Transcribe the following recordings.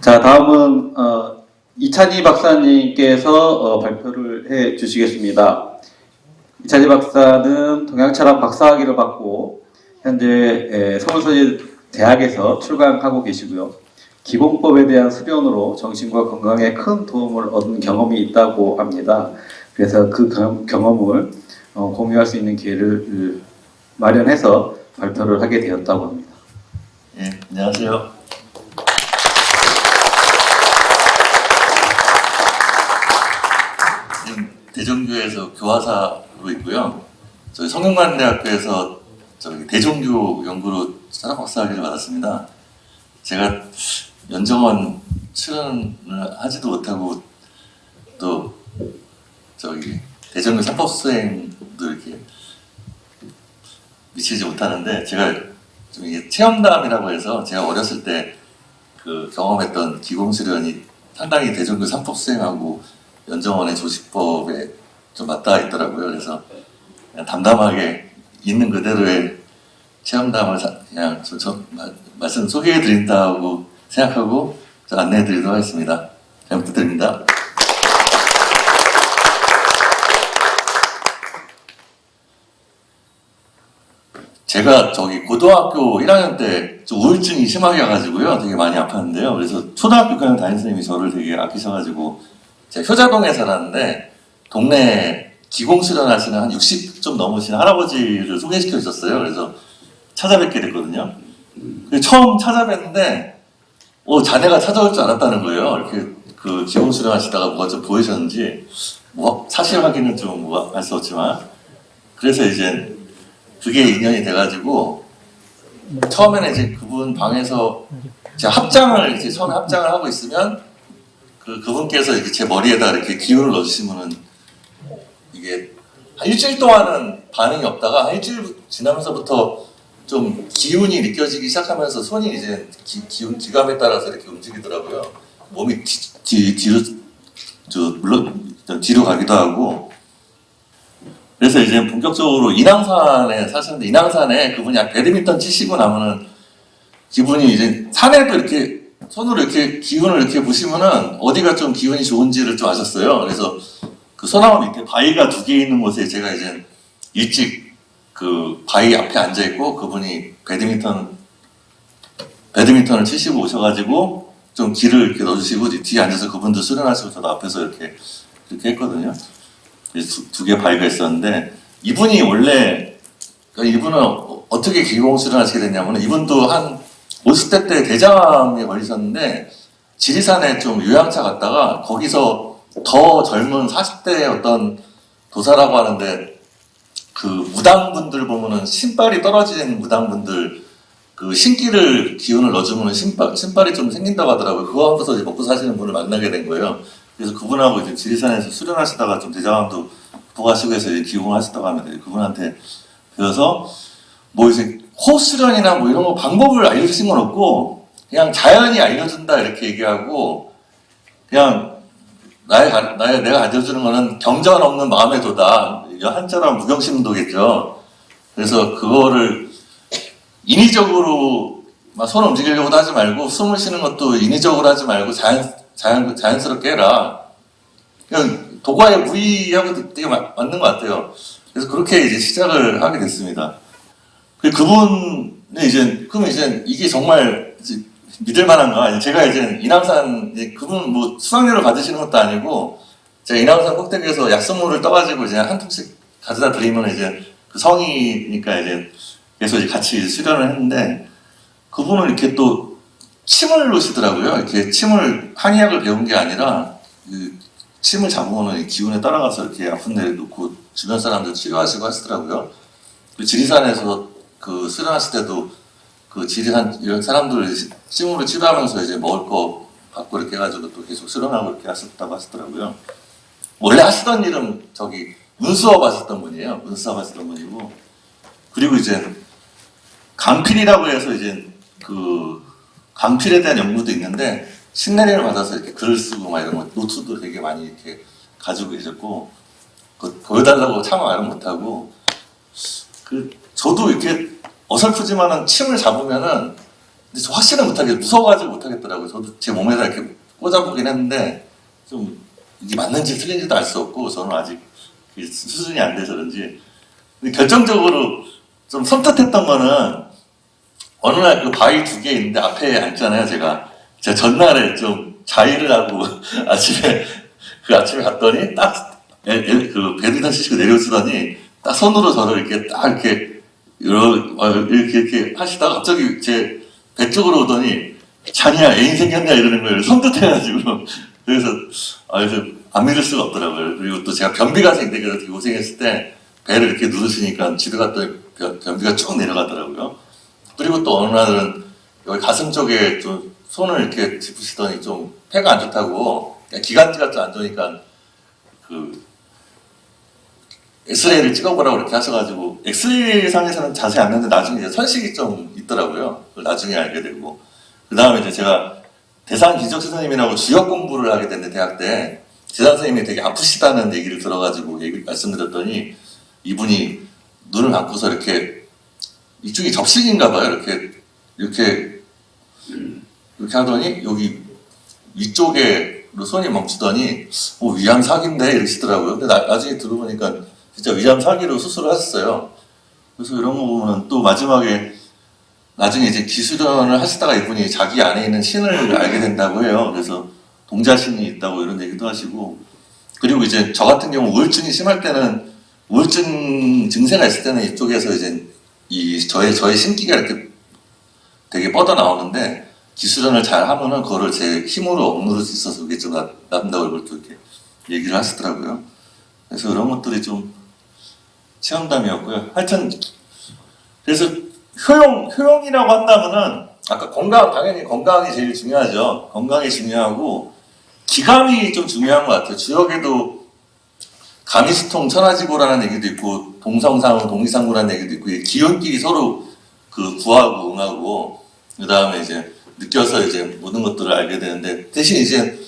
자, 다음은 이찬희 박사님께서 발표를 해 주시겠습니다. 이찬희 박사는 동양철학 박사학위를 받고 현재 서울서울대학에서 출강하고 계시고요. 기본법에 대한 수련으로 정신과 건강에 큰 도움을 얻은 경험이 있다고 합니다. 그래서 그 경험을 공유할 수 있는 기회를 마련해서 발표를 하게 되었다고 합니다. 예, 안녕하세요. 지금 대전교에서 교화사로 있고요. 저희 성균관대학교에서 대종교 연구로 철학박사학위를 받았습니다. 제가 연정원 출연을 하지도 못하고 또 대전교 삼법수행도 이렇게 미치지 못하는데, 제가 좀 이게 체험담이라고 해서 제가 어렸을 때 그 경험했던 기공수련이 상당히 대전교 삼법수행하고 연정원의 조직법에 좀 맞닿아 있더라고요. 그래서 그냥 담담하게 있는 그대로의 체험담을 그냥 말씀 소개해 드린다고 생각하고 안내해 드리도록 하겠습니다. 잘 부탁드립니다. 제가 고등학교 1학년 때 좀 우울증이 심하게 와가지고요. 되게 많이 아팠는데요. 그래서 초등학교까지 담임선생님이 저를 되게 아끼셔가지고, 제가 효자동에 살았는데 동네 기공수련 하시는 한 60 좀 넘으신 할아버지를 소개시켜 주셨어요. 그래서 찾아뵙게 됐거든요. 처음 찾아뵀는데 자네가 찾아올 줄 알았다는 거예요. 이렇게 그 기공수련 하시다가 뭐가 좀 보이셨는지, 사실 확인은 좀 알 수 없지만, 그래서 이제 그게 인연이 돼가지고 처음에는 이제 그분 방에서 제가 처음에 합장을 하고 있으면 그분께서 이렇게 제 머리에다 이렇게 기운을 넣어주시면은 이게 한 일주일 동안은 반응이 없다가 한 일주일 지나면서부터 좀 기운이 느껴지기 시작하면서 손이 이제 기감에 따라서 이렇게 움직이더라고요. 몸이 뒤로 가기도 하고. 그래서 이제 본격적으로 인왕산에 사셨는데, 인왕산에 그분이 배드민턴 치시고 나면은 기분이 이제 산에도 이렇게 손으로 이렇게 기운을 이렇게 보시면은 어디가 좀 기운이 좋은지를 좀 아셨어요. 그래서 그 소나무 밑에 바위가 2개 있는 곳에 제가 이제 일찍 그 바위 앞에 앉아 있고, 그분이 배드민턴을 치시고 오셔가지고 좀 기를 이렇게 넣어주시고 뒤에 앉아서 그분도 수련하시고 저도 앞에서 이렇게 했거든요. 2개 바위가 있었는데, 이분은 어떻게 기공수련을 하시게 됐냐면, 이분도 한 50대 때 대장암에 걸리셨는데 지리산에 좀 요양차 갔다가 거기서 더 젊은 40대의 어떤 도사라고 하는데, 그 무당분들 보면은 신발이 떨어지는 무당분들 그 신기를 기운을 넣어주면 신발이 좀 생긴다고 하더라고요. 그거 하면서 이제 먹고 사시는 분을 만나게 된 거예요. 그래서 그분하고 이제 지리산에서 수련하시다가 좀 대장암도 극복하시고 해서 이제 기공을 하시다고 하면 그분한테 배워서 이제 호수련이나 이런 거 방법을 알려주신 건 없고, 그냥 자연이 알려준다 이렇게 얘기하고, 그냥 내가 알려주는 거는 경전 없는 마음의 도다. 한자로 무경심도겠죠. 그래서 그거를 인위적으로 손 움직이려고도 하지 말고, 숨을 쉬는 것도 인위적으로 하지 말고 자연스럽게 해라. 그냥 도과에 무의하고 되게 맞는 것 같아요. 그래서 그렇게 이제 시작을 하게 됐습니다. 그러면 이게 정말 믿을 만한가? 제가 이제 인왕산, 그분 수강료를 받으시는 것도 아니고, 제가 인왕산 꼭대기에서 약수물을 떠가지고 이제 한 통씩 가져다 드리면 이제 그 성이니까 이제 계속 이제 같이 수련을 했는데, 그분은 이렇게 또 침을 놓으시더라고요. 이렇게 한의학을 배운 게 아니라, 침을 잡으면 기운에 따라가서 이렇게 아픈 데를 놓고 주변 사람들 치료하시고 하시더라고요. 지리산에서 수련하실 때도 지리산 이런 사람들 침으로 치료하면서 이제 먹을 거 받고 이렇게 해가지고 또 계속 수련하고 이렇게 하셨다고 하시더라고요. 원래 하시던 일은 운수업 하셨던 분이에요. 운수업 하셨던 분이고, 그리고 이제 강필이라고 해서 이제 강필에 대한 연구도 있는데, 신내림을 받아서 이렇게 글을 쓰고 이런 거 노트도 되게 많이 이렇게 가지고 계셨고, 보여달라고 참 말은 못하고, 저도 이렇게 어설프지만은 침을 잡으면은 근데 저 확신을 못하겠, 무서워가지고 못하겠더라고요. 저도 제 몸에다 이렇게 꽂아보긴 했는데, 좀, 이게 맞는지 틀린지도 알 수 없고, 저는 아직 수준이 안 돼서 그런지. 근데 결정적으로 좀 섬뜩했던 거는, 어느 날 그 바위 2개 있는데 앞에 앉잖아요, 제가. 제가 전날에 좀 자위를 하고 아침에 갔더니 딱 그 배드민턴 치시고 내려오시더니 딱 손으로 저를 이렇게 딱 이렇게 이렇게 하시다가 갑자기 제 배 쪽으로 오더니 자니야 애인 생겼냐 이러는 거예요. 섬뜩해가지고 그래서 안 믿을 수가 없더라고요. 그리고 또 제가 변비가 생기게 되게 고생했을 때 배를 이렇게 누르시니까 집에 갔더니 변비가 쭉 내려가더라고요. 그리고 또 어느 날은 여기 가슴 쪽에 좀 손을 이렇게 짚으시더니 좀 폐가 안 좋다고 기관지가 좀 안 좋으니까 그 엑스레이를 찍어보라고 이렇게 하셔가지고 엑스레이 상에서는 자세히 안 나는데 나중에 이제 선식이 좀 있더라고요. 그걸 나중에 알게 되고 그 다음에 이제 제가 대상 기적 선생님이라고 주역 공부를 하게 됐는데 대학 때 재산 선생님이 되게 아프시다는 얘기를 들어가지고 말씀드렸더니 이분이 눈을 감고서 이렇게 이쪽이 접신인가 봐요. 이렇게 하더니 여기 위쪽에로 손이 멈추더니 위암 사기인데 이러시더라고요. 근데 나중에 들어보니까 진짜 위암 사기로 수술을 하셨어요. 그래서 이런 거 보면 또 마지막에 나중에 이제 기수련을 하시다가 이분이 자기 안에 있는 신을 알게 된다고 해요. 그래서 동자신이 있다고 이런 얘기도 하시고 그리고 이제 저 같은 경우 우울증이 심할 때는 우울증 증세가 있을 때는 이쪽에서 이제 저의 신기가 이렇게 되게 뻗어 나오는데 기수련을 잘 하면은 그거를 제 힘으로 억누를 수 있어서 그게 좀 낫는다고 이걸 또 이렇게 얘기를 하시더라고요. 그래서 그런 것들이 좀 체험담이었고요. 하여튼 그래서 효용이라고 한다면은 아까 당연히 건강이 제일 중요하죠. 건강이 중요하고 기감이 좀 중요한 것 같아요. 주역에도 가미수통 천하지고라는 얘기도 있고 동성상우 동리상구라는 얘기도 있고 기운끼리 서로 그 구하고 응하고 그 다음에 이제 느껴서 이제 모든 것들을 알게 되는데 대신 이제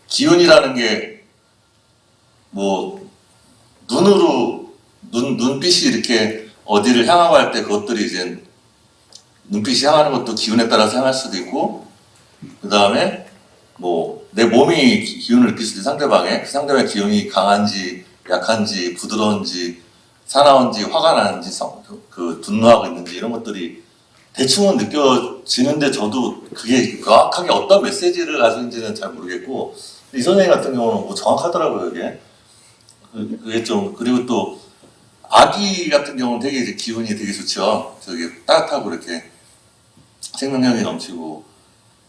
기운이라는 게 뭐 눈빛이 이렇게 어디를 향하고 할 때 그것들이 이제 눈빛이 향하는 것도 기운에 따라서 향할 수도 있고 그 다음에 뭐 내 몸이 기운을 느낄 수도 있고 상대방의 기운이 강한지 약한지 부드러운지 사나운지 화가 나는지 분노하고 있는지 이런 것들이 대충은 느껴지는데 저도 그게 정확하게 어떤 메시지를 가지고 있는지는 잘 모르겠고 이 선생님 같은 경우는 뭐 정확하더라고요 이게. 그게 좀 그리고 또 아기 같은 경우는 되게 이제 기운이 되게 좋죠. 저기 따뜻하고 이렇게 생명력이 넘치고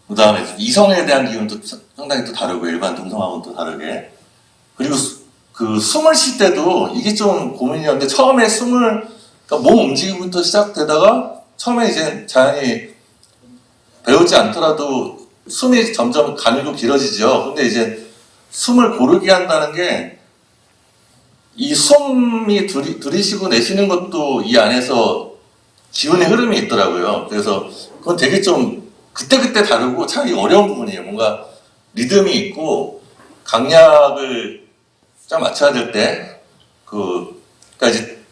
그 다음에 이성에 대한 기운도 상당히 또 다르고 일반 동성하고는 또 다르게 그리고 그 숨을 쉴 때도 이게 좀 고민이었는데 처음에 그러니까 몸 움직임부터 시작되다가 처음에 이제 자연히 배우지 않더라도 숨이 점점 가늘고 길어지죠. 근데 이제 숨을 고르게 한다는 게 이 숨이 들이쉬고 내쉬는 것도 이 안에서 기운의 흐름이 있더라고요. 그래서 그건 되게 좀 그때그때 다르고 참 어려운 부분이에요. 뭔가 리듬이 있고 강약을 딱 맞춰야 될 때 그러니까 이제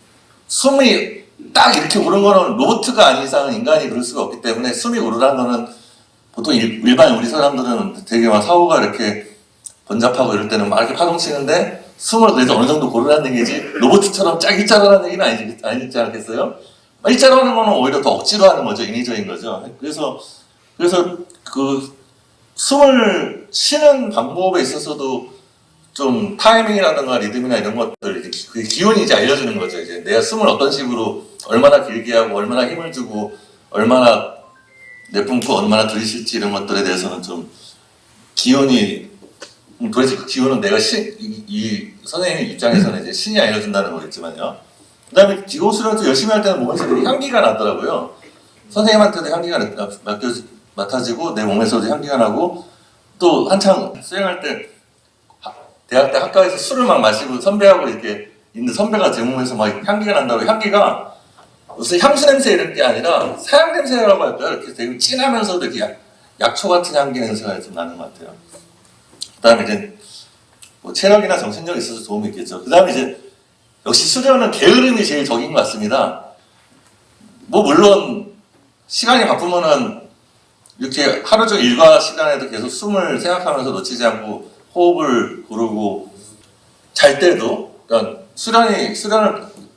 숨이 딱 이렇게 오른 거는 로봇가 아닌 이상은 인간이 그럴 수가 없기 때문에 숨이 오르라는 거는 보통 일반 우리 사람들은 되게 막 사고가 이렇게 번잡하고 이럴 때는 막 이렇게 파동치는데 숨을 그래도 어느 정도 고르라는 얘기지 로봇처럼 짝 일자로 하는 얘기는 아니지 않겠어요? 일자로 하는 거는 오히려 더 억지로 하는 거죠. 인위적인 거죠. 그래서 그 숨을 쉬는 방법에 있어서도 좀 타이밍이라든가 리듬이나 이런 것들 그 기운이 이제 알려주는 거죠. 이제 내가 숨을 어떤 식으로 얼마나 길게 하고 얼마나 힘을 주고 얼마나 내뿜고 얼마나 들이쉴지 이런 것들에 대해서는 좀 기운이 도대체 그 기운은 내가 이 선생님 입장에서는 이제 신이 알려준다는 거겠지만요. 그 다음에 기호수련도 열심히 할 때는 몸에서 향기가 나더라고요. 선생님한테도 향기가 맡아지고 내 몸에서도 향기가 나고 또 한창 수행할 때 대학 때 학과에서 술을 막 마시고 선배하고 이렇게 있는 선배가 제 몸에서 막 향기가 난다고 향기가 무슨 향수 냄새 이런 게 아니라 사양 냄새라고 할까요? 이렇게 되게 진하면서도 이렇게 약초 같은 향기 냄새가 좀 나는 것 같아요. 그 다음에 이제 뭐 체력이나 정신력이 있어서 도움이 있겠죠. 그 다음에 이제 역시 수련은 게으름이 제일 적인 것 같습니다. 뭐 물론 시간이 바쁘면은 이렇게 하루 종일 일과 시간에도 계속 숨을 생각하면서 놓치지 않고 호흡을 고르고 잘 때도 그러니까 수련을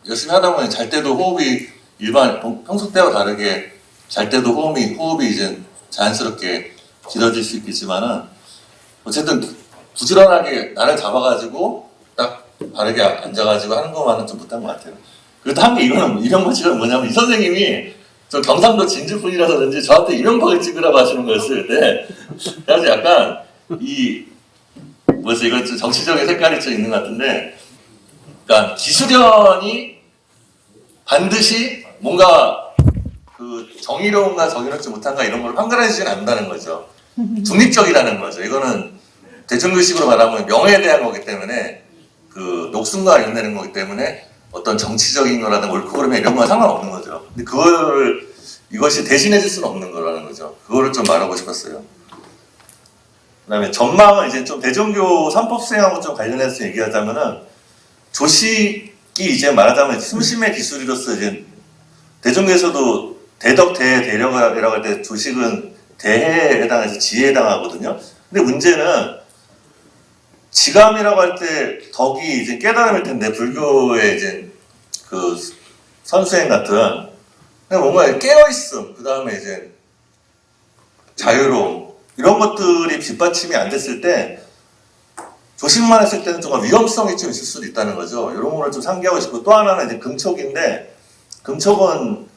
열심히 하다 보니 잘 때도 호흡이 일반 평소 때와 다르게 잘 때도 호흡이 이제 자연스럽게 길어질 수 있겠지만은 어쨌든 부지런하게 나를 잡아가지고 딱 바르게 앉아가지고 하는 것만은 좀 못한 것 같아요. 그리고 한 게 이명박 씨가 뭐냐면 이 선생님이 저 경상도 진주분이라서 그런지 저한테 이명박을 찍으라고 하시는 거였어요 그때. 그래서 약간 뭐였어 이거 좀 정치적인 색깔이 좀 있는 것 같은데, 그러니까 기수련이 반드시 뭔가 그 정의로운가 정의롭지 못한가 이런 걸 판가르지는 않는다는 거죠. 중립적이라는 거죠. 이거는 대중교식으로 말하면 명예에 대한 거기 때문에 그 녹슨과 연내는 거기 때문에 어떤 정치적인 거라든가 옳고 그름에 이런 건 상관없는 거죠. 근데 이것이 대신해 줄 수는 없는 거라는 거죠. 그거를 좀 말하고 싶었어요. 그 다음에 전망은 이제 좀 대종교 3법 수행하고 좀 관련해서 얘기하자면은 조식이 이제 말하자면 숨심의 기술이로서 이제 대종교에서도 대덕, 대려라고 할 때 조식은 대해에 해당해서 지혜에 해당하거든요. 근데 문제는 지감이라고 할 때 덕이 이제 깨달음일 텐데 불교의 이제 그 선수행 같은 그냥 뭔가 깨어있음, 그 다음에 이제 자유로움 이런 것들이 뒷받침이 안 됐을 때 조식만 했을 때는 좀 위험성이 좀 있을 수도 있다는 거죠. 이런 거를 좀 상기하고 싶고, 또 하나는 이제 금촉인데 금촉은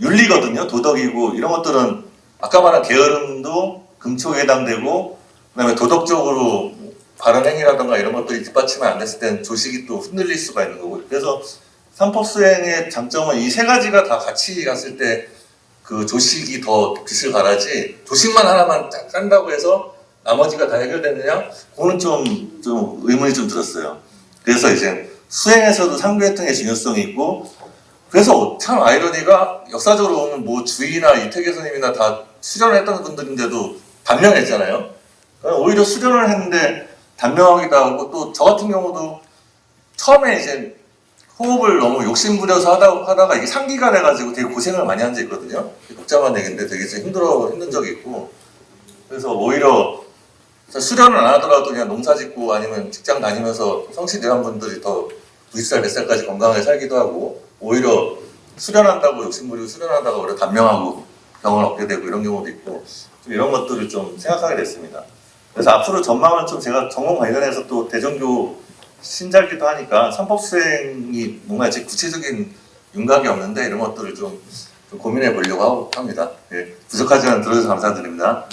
윤리거든요. 도덕이고 이런 것들은 아까 말한 게으름도 금촉에 해당되고, 그 다음에 도덕적으로 바른 행위라든가 이런 것들이 뒷받침이 안 됐을 때는 조식이 또 흔들릴 수가 있는 거고, 그래서 삼법수행의 장점은 이 세 가지가 다 같이 갔을 때 그 조식이 더 빛을 발하지, 조식만 하나만 딱 깐다고 해서 나머지가 다 해결되느냐? 그거는 좀 의문이 좀 들었어요. 그래서 이제 수행에서도 상교회통의 중요성이 있고, 그래서 참 아이러니가 역사적으로 보면 뭐 주의나 이태계 스님이나 다 수련을 했던 분들인데도 단명했잖아요. 오히려 수련을 했는데 단명하기도 하고, 또 저 같은 경우도 처음에 이제 호흡을 너무 욕심부려서 하다가 이게 상기가 돼가지고 되게 고생을 많이 한 적이 있거든요. 복잡한 얘기인데 되게 좀 힘든 적이 있고, 그래서 오히려 수련을 안 하더라도 그냥 농사 짓고 아니면 직장 다니면서 성실한 분들이 더 90살, 몇 살까지 건강하게 살기도 하고, 오히려 수련한다고 욕심부리고 수련하다가 오히려 단명하고 병을 얻게 되고 이런 경우도 있고, 좀 이런 것들을 좀 생각하게 됐습니다. 그래서 앞으로 전망은 좀 제가 전공 관련해서 또 대종교 신자기도 하니까 삼법수행이 뭔가 아직 구체적인 윤곽이 없는데 이런 것들을 좀 고민해 보려고 합니다. 예, 부족하지만 들어주셔서 감사드립니다.